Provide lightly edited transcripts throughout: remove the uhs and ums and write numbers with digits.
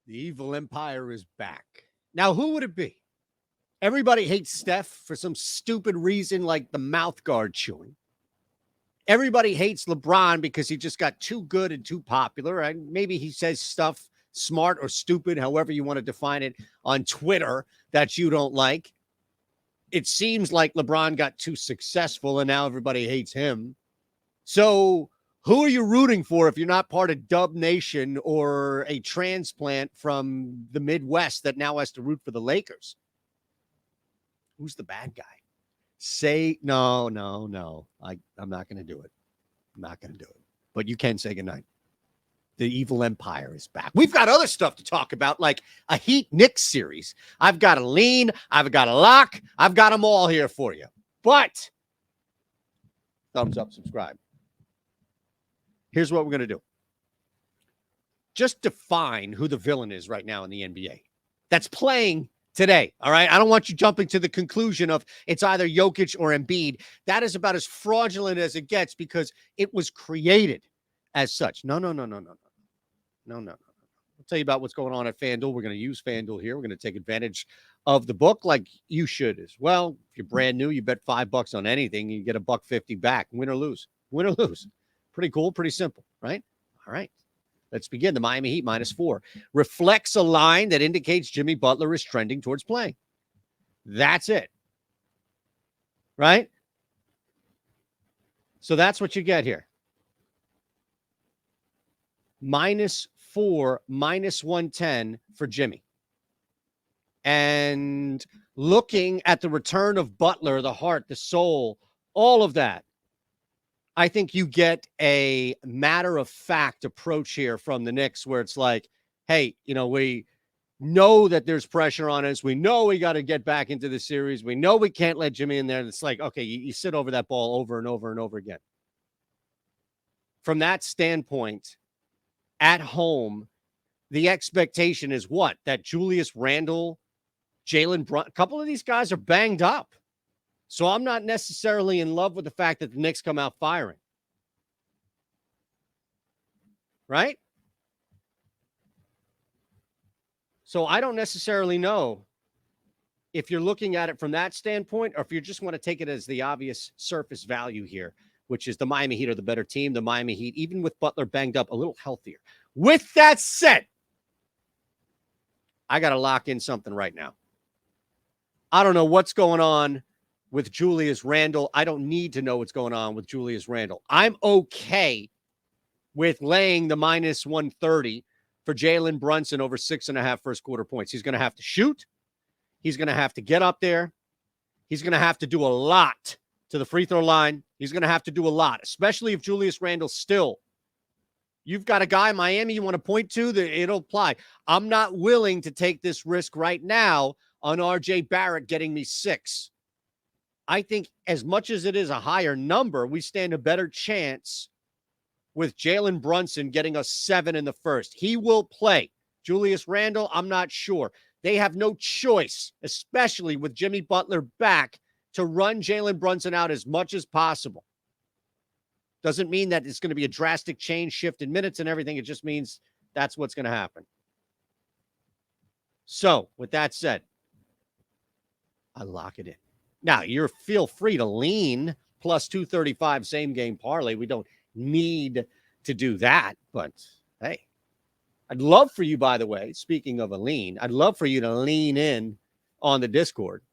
The evil empire is back. Now, who would it be? Everybody hates Steph for some stupid reason like the mouth guard chewing. Everybody hates LeBron because he just got too good and too popular. And maybe he says stuff smart or stupid, however you want to define it, on Twitter that you don't like. It seems like LeBron got too successful and now everybody hates him. So who are you rooting for if you're not part of Dub Nation or a transplant from the Midwest that now has to root for the Lakers? Who's the bad guy? Say no, no, no. I'm not going to do it. I'm not going to do it. But you can say goodnight. The evil empire is back. We've got other stuff to talk about, like a Heat Knicks series. I've got a lean. I've got a lock. I've got them all here for you. But thumbs up, subscribe. Here's what we're going to do. Just define who the villain is right now in the NBA that's playing today, all right? I don't want you jumping to the conclusion of it's either Jokic or Embiid. That is about as fraudulent as it gets because it was created as such. No. I'll tell you about what's going on at FanDuel. We're going to use FanDuel here. We're going to take advantage of the book like you should as well. If you're brand new, you bet $5 on anything, you get $1.50 back, win or lose. Win or lose. Pretty cool, pretty simple, right? All right. Let's begin. The Miami Heat -4 reflects a line that indicates Jimmy Butler is trending towards playing. That's it. Right? So that's what you get here. -4, -110 for Jimmy. And looking at the return of Butler, the heart, the soul, all of that, I think you get a matter-of-fact approach here from the Knicks where it's like, hey, we know that there's pressure on us. We know we got to get back into the series. We know we can't let Jimmy in there. It's like, okay, you sit over that ball over and over and over again. From that standpoint, at home, the expectation is what? That Julius Randle, Jalen Brunson, a couple of these guys are banged up. So I'm not necessarily in love with the fact that the Knicks come out firing. Right? So I don't necessarily know if you're looking at it from that standpoint or if you just want to take it as the obvious surface value here, which is the Miami Heat are the better team. The Miami Heat, even with Butler banged up, a little healthier. With that said, I got to lock in something right now. I don't know what's going on with Julius Randle. I don't need to know what's going on with Julius Randle. I'm okay with laying the -130 for Jalen Brunson over 6.5 first quarter points. He's going to have to shoot. He's going to have to get up there. He's going to have to do a lot to the free throw line. He's going to have to do a lot, especially if Julius Randle still. You've got a guy in Miami you want to point to, that it'll apply. I'm not willing to take this risk right now on RJ Barrett getting me 6. I think as much as it is a higher number, we stand a better chance with Jalen Brunson getting us 7 in the first. He will play. Julius Randle, I'm not sure. They have no choice, especially with Jimmy Butler back, to run Jalen Brunson out as much as possible. Doesn't mean that it's going to be a drastic change, shift in minutes and everything. It just means that's what's going to happen. So, with that said, I lock it in. Now, you feel free to lean plus 235 same game parlay. We don't need to do that, but hey, I'd love for you, by the way, speaking of a lean, I'd love for you to lean in on the Discord.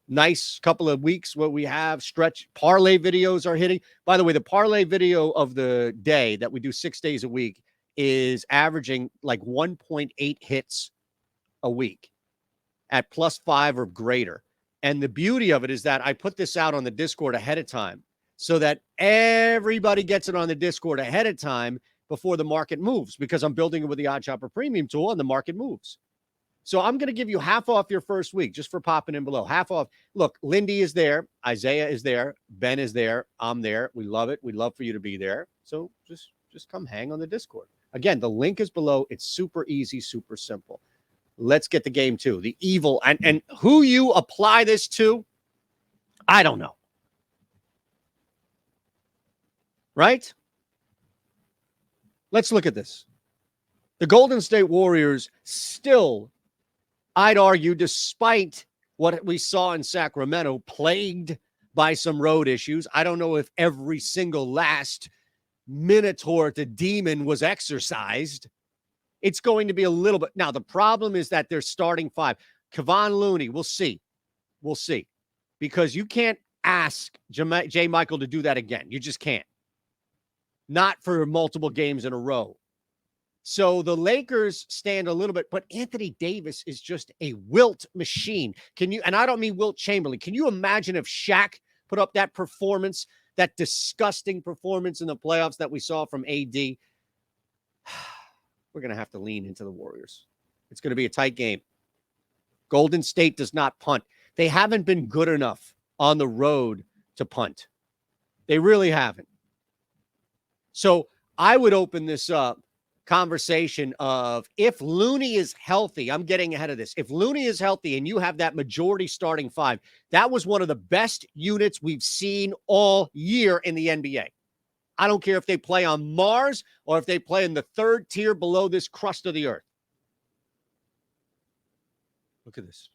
Nice couple of weeks where we have stretch parlay videos are hitting. By the way, the parlay video of the day that we do 6 days a week is averaging like 1.8 hits a week at +5 or greater. And the beauty of it is that I put this out on the Discord ahead of time so that everybody gets it on the Discord ahead of time before the market moves, because I'm building it with the Odd Chopper Premium tool and the market moves. So I'm going to give you half off your first week just for popping in below. Half off. Look, Lindy is there. Isaiah is there. Ben is there. I'm there. We love it. We'd love for you to be there. So just come hang on the Discord. Again, the link is below. It's super easy, super simple. Let's get the game too. The evil. And who you apply this to, I don't know. Right? Let's look at this. The Golden State Warriors still, I'd argue, despite what we saw in Sacramento, plagued by some road issues. I don't know if every single last Minotaur to demon was exercised. It's going to be a little bit. Now, the problem is that they're starting five. Kevon Looney, we'll see. We'll see. Because you can't ask J. Michael to do that again. You just can't. Not for multiple games in a row. So the Lakers stand a little bit, but Anthony Davis is just a wilt machine. Can you, and I don't mean Wilt Chamberlain, can you imagine if Shaq put up that performance, that disgusting performance in the playoffs that we saw from AD? We're going to have to lean into the Warriors. It's going to be a tight game. Golden State does not punt. They haven't been good enough on the road to punt. They really haven't. So I would open this up. Conversation of if Looney is healthy, I'm getting ahead of this. If Looney is healthy and you have that majority starting five, that was one of the best units we've seen all year in the NBA. I don't care if they play on Mars or if they play in the third tier below this crust of the earth. Look at this.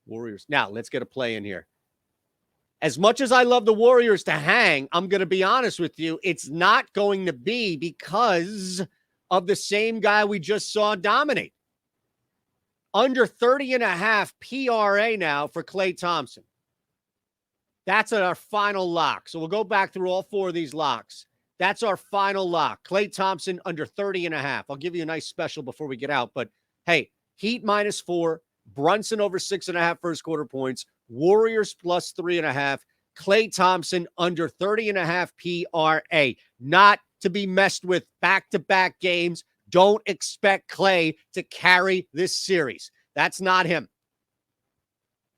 Warriors. Now, let's get a play in here. As much as I love the Warriors to hang, I'm going to be honest with you, it's not going to be because of the same guy we just saw dominate. Under 30.5 PRA now for Klay Thompson. That's our final lock. So we'll go back through all four of these locks. That's our final lock. Klay Thompson under 30.5. I'll give you a nice special before we get out. But, hey, Heat -4, Brunson over 6.5 first quarter points, Warriors plus 3.5, Klay Thompson under 30.5 PRA. Not to be messed with back-to-back games. Don't expect Klay to carry this series. That's not him.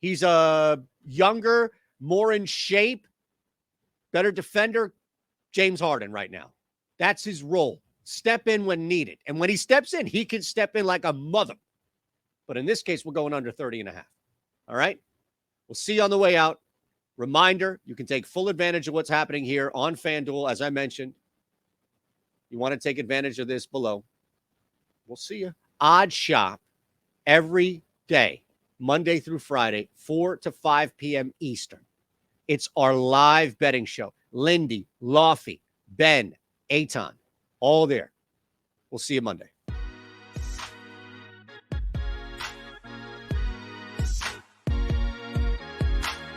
He's a younger, more in shape, better defender, James Harden right now. That's his role. Step in when needed. And when he steps in, he can step in like a mother. But in this case, we're going under 30.5. All right? We'll see you on the way out. Reminder, you can take full advantage of what's happening here on FanDuel, as I mentioned. You want to take advantage of this below. We'll see you. Odd Shop every day, Monday through Friday, 4 to 5 p.m. Eastern. It's our live betting show. Lindy, Lofty, Ben, Eytan, all there. We'll see you Monday.